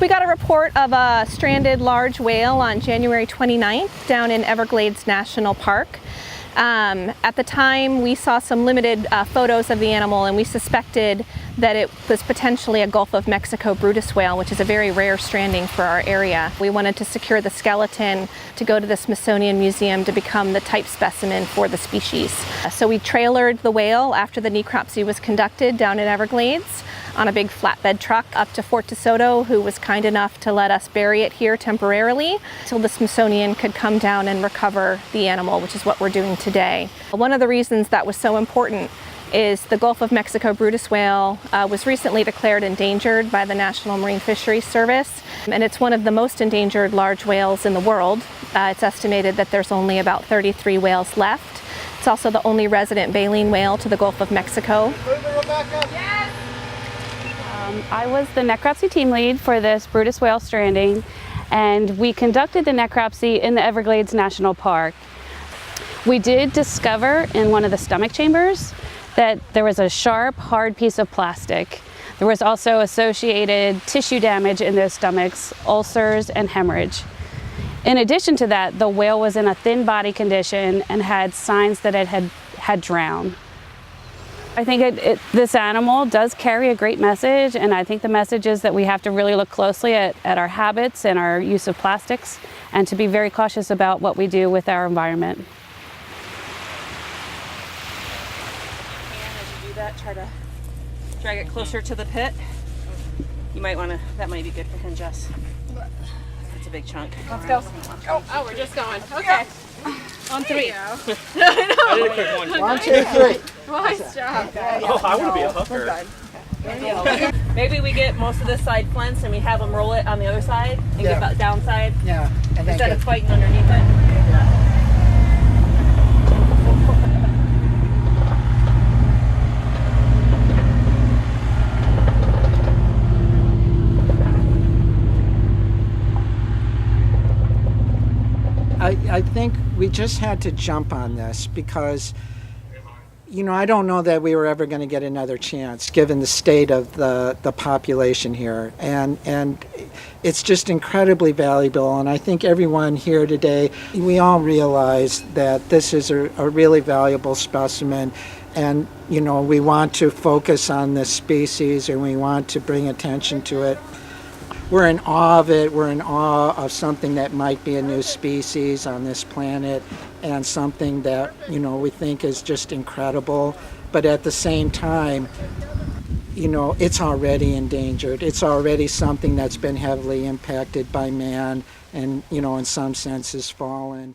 We got a report of a stranded large whale on January 29th down in Everglades National Park. At the time, we saw some limited photos of the animal, and we suspected that it was potentially a Gulf of Mexico Brutus whale, which is a very rare stranding for our area. We wanted to secure the skeleton to go to the Smithsonian Museum to become the type specimen for the species. So we trailered the whale after the necropsy was conducted down in Everglades on a big flatbed truck up to Fort De Soto, who was kind enough to let us bury it here temporarily until the Smithsonian could come down and recover the animal, which is what we're doing today. One of the reasons that was so important is the Gulf of Mexico Brutus whale was recently declared endangered by the National Marine Fisheries Service, and it's one of the most endangered large whales in the world. It's estimated that there's only about 33 whales left. It's also the only resident baleen whale to the Gulf of Mexico. I was the necropsy team lead for this Brutus whale stranding, and we conducted the necropsy in the Everglades National Park. We did discover in one of the stomach chambers that there was a sharp, hard piece of plastic. There was also associated tissue damage in those stomachs, ulcers, and hemorrhage. In addition to that, the whale was in a thin body condition and had signs that it had drowned. I think this animal does carry a great message, and I think the message is that we have to really look closely at our habits and our use of plastics, and to be very cautious about what we do with our environment. As you do that, try to drag it closer to the pit. You might want to, that might be good for him, Jess. That's a big chunk. Let's go. Oh, we're just going. Okay. On three. I did a quick one. 1, 2, 3. Nice job. Oh, I want to be a hooker. Maybe we get most of this side fence and we have them roll it on the other side and get that downside. Yeah. And instead of fighting underneath it. I think we just had to jump on this because, you know, I don't know that we were ever going to get another chance given the state of the population here. And it's just incredibly valuable. And I think everyone here today, we all realize that this is a really valuable specimen. And, you know, we want to focus on this species and we want to bring attention to it. We're in awe of it. We're in awe of something that might be a new species on this planet and something that, you know, we think is just incredible. But at the same time, you know, it's already endangered. It's already something that's been heavily impacted by man and, you know, in some senses fallen.